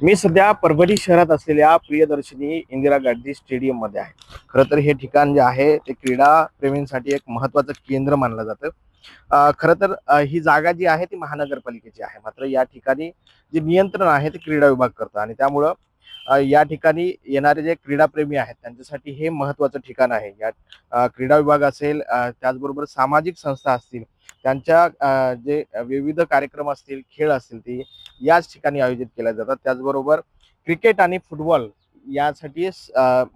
मी सध्या परभणी शहरात असलेल्या प्रियदर्शनी इंदिरा गांधी स्टेडियम मध्ये आहे. खरं तर हे ठिकाण जे आहे ते क्रीडा प्रेमींसाठी एक महत्त्वाचं केंद्र मानलं जातं. खरं तर ही जागा जी आहे ती महानगरपालिकेची आहे. मात्र या ठिकाणी जे नियंत्रण आहे ते क्रीडा विभाग करतं आणि त्यामुळं या ठिकाणी येणारे जे क्रीडाप्रेमी आहेत त्यांच्यासाठी हे महत्त्वाचं ठिकाण आहे. या क्रीडा विभाग असेल, त्याचबरोबर सामाजिक संस्था असतील, त्यांच्या जे विविध कार्यक्रम असतील, खेळ असतील ते याच ठिकाणी आयोजित केल्या जातात. त्याचबरोबर क्रिकेट आणि फुटबॉल यासाठी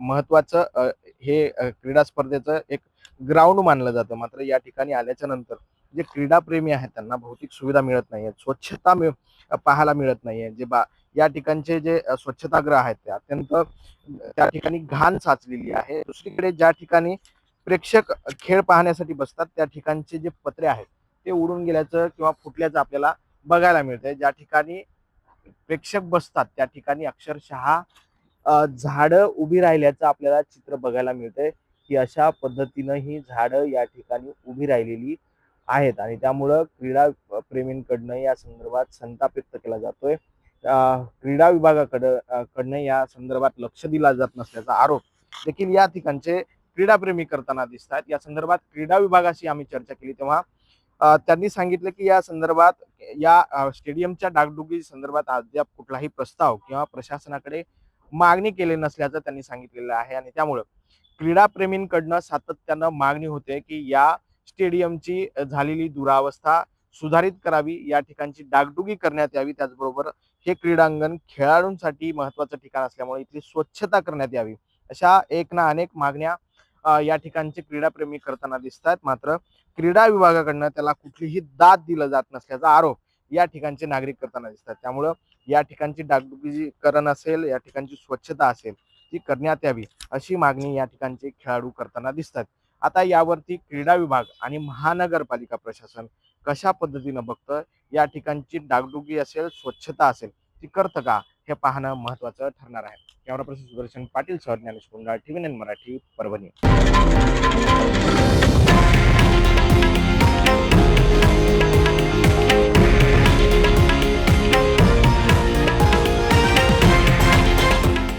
महत्त्वाचं हे क्रीडा स्पर्धेचं एक ग्राउंड मानलं जातं. मात्र या ठिकाणी आल्याच्या नंतर जे क्रीडाप्रेमी आहेत त्यांना भौतिक सुविधा मिळत नाहीये, स्वच्छता पाहायला मिळत नाहीये. या ठिकाणचे जे स्वच्छतागृह आहेत ते अत्यंत त्या ठिकाणी घाण साचलेली आहे. दुसरीकडे ज्या ठिकाणी प्रेक्षक खेळ पाहण्यासाठी बसतात त्या ठिकाणचे जे पत्रे आहेत ते उडून गेल्याचं किंवा फुटल्याचं आपल्याला बघायला मिळतंय. ज्या ठिकाणी प्रेक्षक बसतात त्या ठिकाणी अक्षरशः झाडं उभी राहिल्याचं आपल्याला चित्र बघायला मिळतंय, की अशा पद्धतीनं ही झाडं या ठिकाणी उभी राहिलेली आहेत आणि त्यामुळं क्रीडा प्रेमींकडनं या संदर्भात संताप व्यक्त केला जातोय. क्रीडा कडनं या संदर्भात लक्ष दिला जात नसल्याचा आरोप देखील या ठिकाणचे क्रीडाप्रेमी करताना दिसतात. या संदर्भात क्रीडा विभागाशी आम्ही चर्चा केली तेव्हा त्यांनी सांगितलं की या संदर्भात या स्टेडियमच्या डागडुगी संदर्भात अद्याप कुठलाही प्रस्ताव किंवा प्रशासनाकडे मागणी केली नसल्याचं त्यांनी सांगितलेलं आहे आणि त्यामुळं क्रीडाप्रेमींकडनं सातत्यानं मागणी होते की या स्टेडियमची झालेली दुरावस्था सुधारित करावी, या ठिकाणची डागडुगी करण्यात यावी. त्याचबरोबर हे क्रीडांगण खेळाडूंसाठी महत्त्वाचं ठिकाण असल्यामुळे इथली स्वच्छता करण्यात यावी. अशा एक ना अनेक मागण्या या ठिकाणचे क्रीडाप्रेमी करताना दिसतात. मात्र क्रीडा विभागाकडनं त्याला कुठलीही दाद दिलं जात नसल्याचा आरोप या ठिकाणचे नागरिक करताना दिसतात. त्यामुळं या ठिकाणची डागडुगीकरण असेल, या ठिकाणची स्वच्छता असेल ती करण्यात यावी अशी मागणी या ठिकाणचे खेळाडू करताना दिसतात. आता यावरती क्रीडा विभाग आणि महानगरपालिका प्रशासन कशा पद्धतीनं बघतं, या ठिकाणची डागडुगी असेल, स्वच्छता असेल ती करतं का हे पाहणं महत्त्वाचं ठरणार आहे. कॅमेरा पर्सन सुदर्शन पाटील सह ज्ञानेश कुंडाळ, TV9 मराठी, परभणी.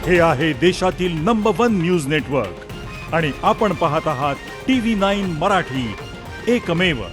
हे आहे देशातील नंबर 1 न्यूज नेटवर्क आणि आपण पाहत आहात TV9 मराठी, एकमेव.